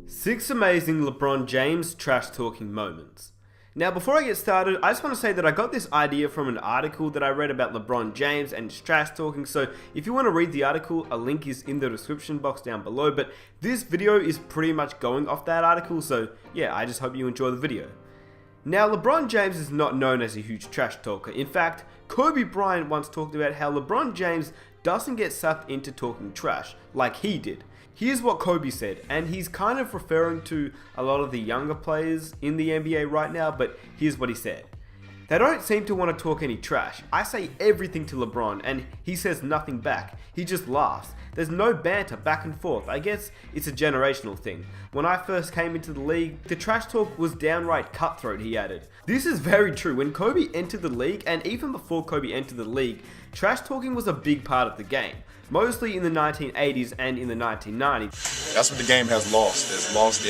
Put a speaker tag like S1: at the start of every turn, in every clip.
S1: 6 amazing LeBron James trash talking moments. Now before I get started, I just want to say that I got this idea from an article that I read about LeBron James and his trash talking, so if you want to read the article, a link is in the description box down below, but this video is pretty much going off that article, so yeah, I just hope you enjoy the video. Now LeBron James is not known as a huge trash talker. In fact, Kobe Bryant once talked about how LeBron James doesn't get sucked into talking trash like he did. Here's what Kobe said, and he's kind of referring to a lot of the younger players in the NBA right now, but here's what he said. They don't seem to want to talk any trash. I say everything to LeBron and he says nothing back. He just laughs. There's no banter back and forth. I guess it's a generational thing. When I first came into the league, the trash talk was downright cutthroat, he added. This is very true. When Kobe entered the league, and even before Kobe entered the league, trash talking was a big part of the game. Mostly in the 1980s and in the 1990s.
S2: That's what the game has lost. It's lost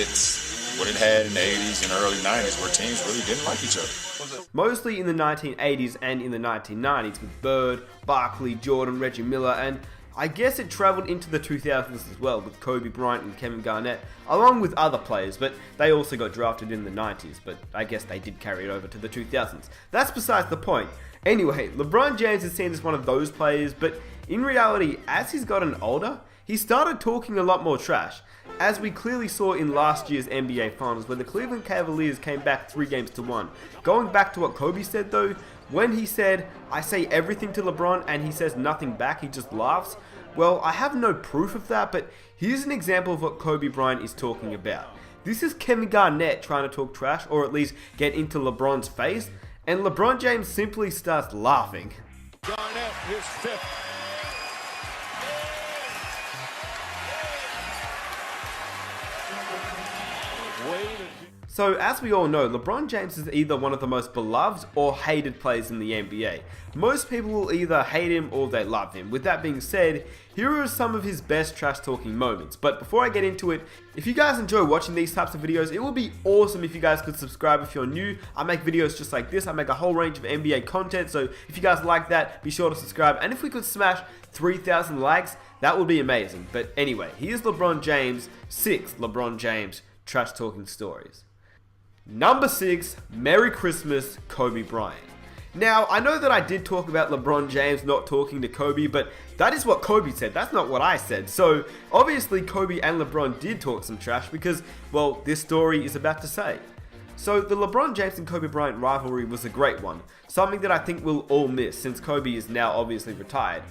S2: what it had in the 80s and early 90s where teams really didn't like each other.
S1: Mostly in the 1980s and in the 1990s with Bird, Barkley, Jordan, Reggie Miller, and I guess it travelled into the 2000s as well with Kobe Bryant and Kevin Garnett, along with other players, but they also got drafted in the 90s, but I guess they did carry it over to the 2000s. That's besides the point. Anyway, LeBron James is seen as one of those players, but in reality, as he's gotten older, he started talking a lot more trash, as we clearly saw in last year's NBA Finals where the Cleveland Cavaliers came back 3-1. Going back to what Kobe said though, when he said, I say everything to LeBron and he says nothing back, he just laughs, well, I have no proof of that, but here's an example of what Kobe Bryant is talking about. This is Kevin Garnett trying to talk trash, or at least get into LeBron's face, and LeBron James simply starts laughing.
S3: Garnett, his fifth.
S1: So as we all know, LeBron James is either one of the most beloved or hated players in the NBA. Most people will either hate him or they love him. With that being said, here are some of his best trash talking moments. But before I get into it, if you guys enjoy watching these types of videos, it would be awesome if you guys could subscribe if you're new. I make videos just like this. I make a whole range of NBA content, so if you guys like that, be sure to subscribe. And if we could smash 3,000 likes, that would be amazing. But anyway, here's LeBron James, 6 LeBron James trash talking stories. Number 6, Merry Christmas, Kobe Bryant. Now, I know that I did talk about LeBron James not talking to Kobe, but that is what Kobe said, that's not what I said. So, obviously Kobe and LeBron did talk some trash because, well, this story is about to say. So, the LeBron James and Kobe Bryant rivalry was a great one, something that I think we'll all miss since Kobe is now obviously retired.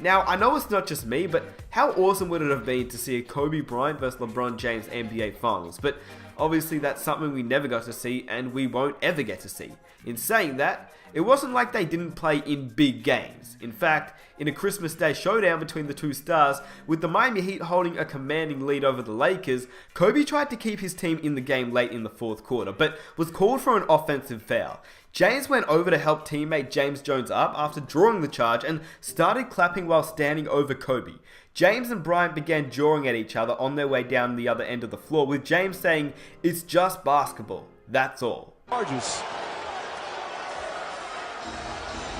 S1: Now, I know it's not just me, but how awesome would it have been to see a Kobe Bryant vs LeBron James NBA Finals? But obviously that's something we never got to see and we won't ever get to see. In saying that, it wasn't like they didn't play in big games. In fact, in a Christmas Day showdown between the two stars, with the Miami Heat holding a commanding lead over the Lakers, Kobe tried to keep his team in the game late in the fourth quarter, but was called for an offensive foul. James went over to help teammate James Jones up after drawing the charge and started clapping while standing over Kobe. James and Bryant began jawing at each other on their way down the other end of the floor, with James saying, "It's just basketball, that's all."
S3: Charges.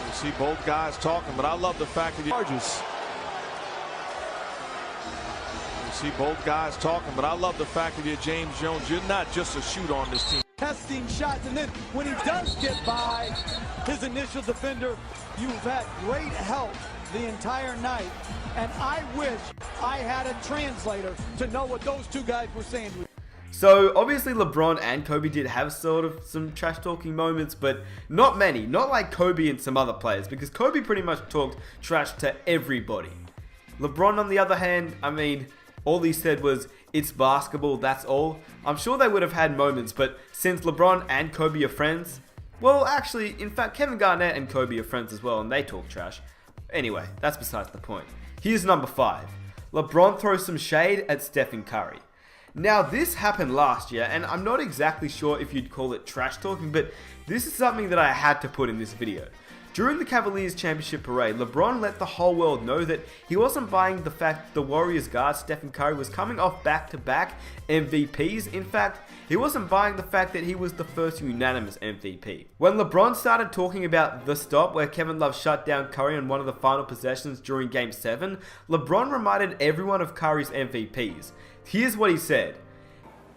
S3: You see both guys talking, but I love the fact that charges. You see both guys talking, but I love the fact that you're James Jones. You're not just a shooter on this team.
S4: Testing shots, and then when he does get by his initial defender, you've had great help the entire night, and I wish I had a translator to know what those two guys were saying.
S1: So obviously LeBron and Kobe did have sort of some trash talking moments, but not many, not like Kobe and some other players, because Kobe pretty much talked trash to everybody. LeBron on the other hand, I mean, all he said was, "It's basketball, that's all." I'm sure they would have had moments, but since LeBron and Kobe are friends, well actually, in fact Kevin Garnett and Kobe are friends as well and they talk trash. Anyway, that's besides the point. Here's number 5. LeBron throws some shade at Stephen Curry. Now this happened last year and I'm not exactly sure if you'd call it trash talking, but this is something that I had to put in this video. During the Cavaliers championship parade, LeBron let the whole world know that he wasn't buying the fact the Warriors guard Stephen Curry was coming off back-to-back MVPs. In fact, he wasn't buying the fact that he was the first unanimous MVP. When LeBron started talking about the stop where Kevin Love shut down Curry on one of the final possessions during Game 7, LeBron reminded everyone of Curry's MVPs. Here's what he said.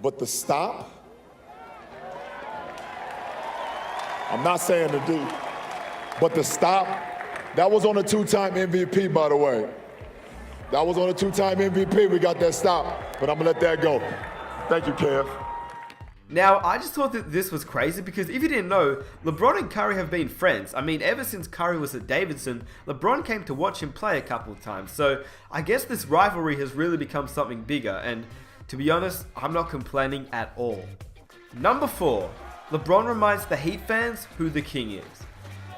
S5: But the stop, I'm not saying to do, but the stop, that was on a 2-time MVP, by the way. That was on a 2-time MVP. We got that stop, but I'm gonna let that go. Thank you, Kev.
S1: Now, I just thought that this was crazy because if you didn't know, LeBron and Curry have been friends. I mean, ever since Curry was at Davidson, LeBron came to watch him play a couple of times. So I guess this rivalry has really become something bigger. And to be honest, I'm not complaining at all. Number 4, LeBron reminds the Heat fans who the king is.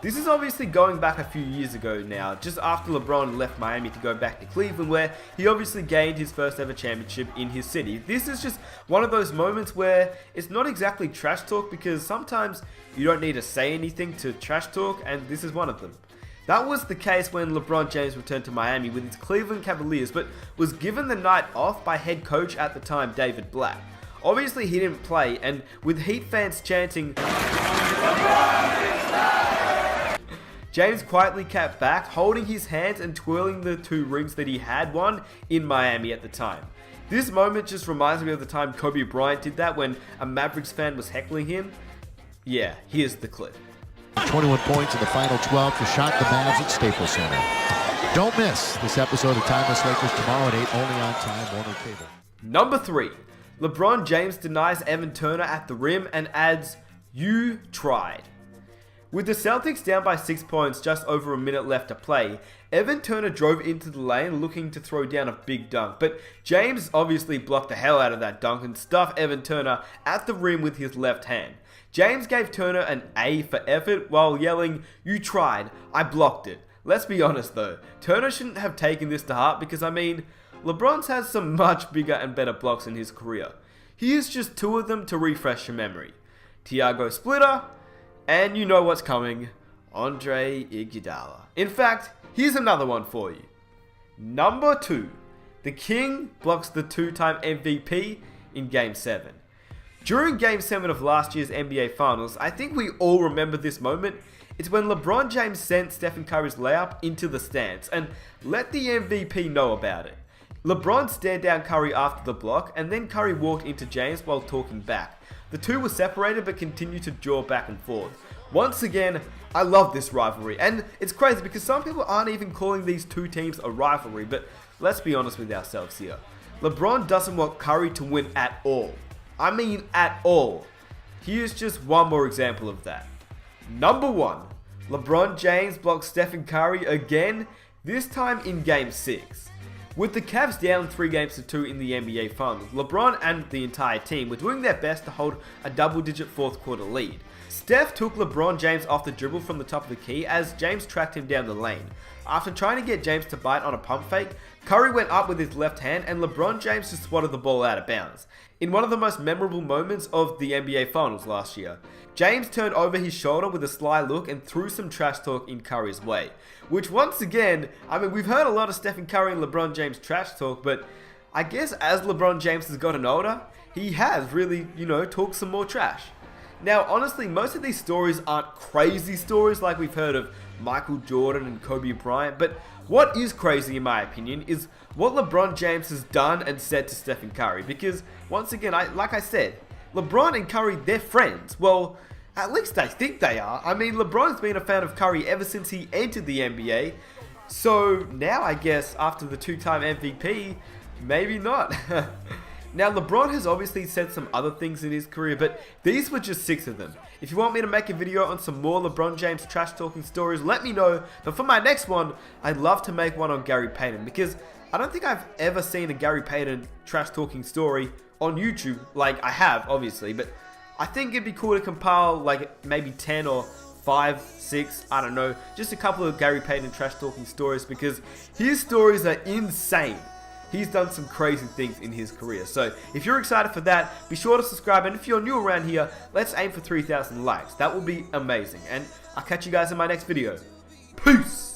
S1: This is obviously going back a few years ago now, just after LeBron left Miami to go back to Cleveland, where he obviously gained his first ever championship in his city. This is just one of those moments where it's not exactly trash talk, because sometimes you don't need to say anything to trash talk, and this is one of them. That was the case when LeBron James returned to Miami with his Cleveland Cavaliers, but was given the night off by head coach at the time, David Black. Obviously he didn't play, and with Heat fans chanting, James quietly kept back, holding his hands and twirling the 2 rings that he had won in Miami at the time. This moment just reminds me of the time Kobe Bryant did that when a Mavericks fan was heckling him. Yeah, here's the clip.
S6: 21 points in the final 12 to shock the Mavs at Staples Center. Don't miss this episode of Timeless Lakers tomorrow at 8, only on Time Warner Cable.
S1: Number 3. LeBron James denies Evan Turner at the rim and adds, "You tried." With the Celtics down by 6 points just over a minute left to play, Evan Turner drove into the lane looking to throw down a big dunk, but James obviously blocked the hell out of that dunk and stuffed Evan Turner at the rim with his left hand. James gave Turner an A for effort while yelling, "You tried, I blocked it." Let's be honest though, Turner shouldn't have taken this to heart because I mean, LeBron's has some much bigger and better blocks in his career. Here's just 2 of them to refresh your memory. Tiago Splitter, and you know what's coming, Andre Iguodala. In fact, here's another one for you. Number 2. The King blocks the 2-time MVP in Game 7. During Game 7 of last year's NBA Finals, I think we all remember this moment. It's when LeBron James sent Stephen Curry's layup into the stands and let the MVP know about it. LeBron stared down Curry after the block, and then Curry walked into James while talking back. The 2 were separated but continued to jaw back and forth. Once again, I love this rivalry, and it's crazy because some people aren't even calling these 2 teams a rivalry, but let's be honest with ourselves here. LeBron doesn't want Curry to win at all. I mean at all. Here's just one more example of that. Number 1. LeBron James blocks Stephen Curry again, this time in Game 6. With the Cavs down 3-2 in the NBA Finals, LeBron and the entire team were doing their best to hold a double-digit 4th quarter lead. Steph took LeBron James off the dribble from the top of the key as James tracked him down the lane. After trying to get James to bite on a pump fake, Curry went up with his left hand and LeBron James just swatted the ball out of bounds. In one of the most memorable moments of the NBA Finals last year, James turned over his shoulder with a sly look and threw some trash talk in Curry's way. Which once again, I mean, we've heard a lot of Stephen Curry and LeBron James trash talk, but I guess as LeBron James has gotten older, he has really, talked some more trash. Now, honestly, most of these stories aren't crazy stories like we've heard of Michael Jordan and Kobe Bryant, but what is crazy in my opinion is what LeBron James has done and said to Stephen Curry, because once again, like I said, LeBron and Curry, they're friends. Well, at least I think they are. I mean, LeBron's been a fan of Curry ever since he entered the NBA, so now I guess after the 2-time MVP, maybe not. Now, LeBron has obviously said some other things in his career, but these were just 6 of them. If you want me to make a video on some more LeBron James trash talking stories, let me know. But for my next one, I'd love to make one on Gary Payton, because I don't think I've ever seen a Gary Payton trash talking story on YouTube. Like, I have, obviously, but I think it'd be cool to compile like maybe 10 or 5, 6, I don't know, just a couple of Gary Payton trash talking stories, because his stories are insane. He's done some crazy things in his career. So if you're excited for that, be sure to subscribe. And if you're new around here, let's aim for 3,000 likes. That will be amazing. And I'll catch you guys in my next video. Peace!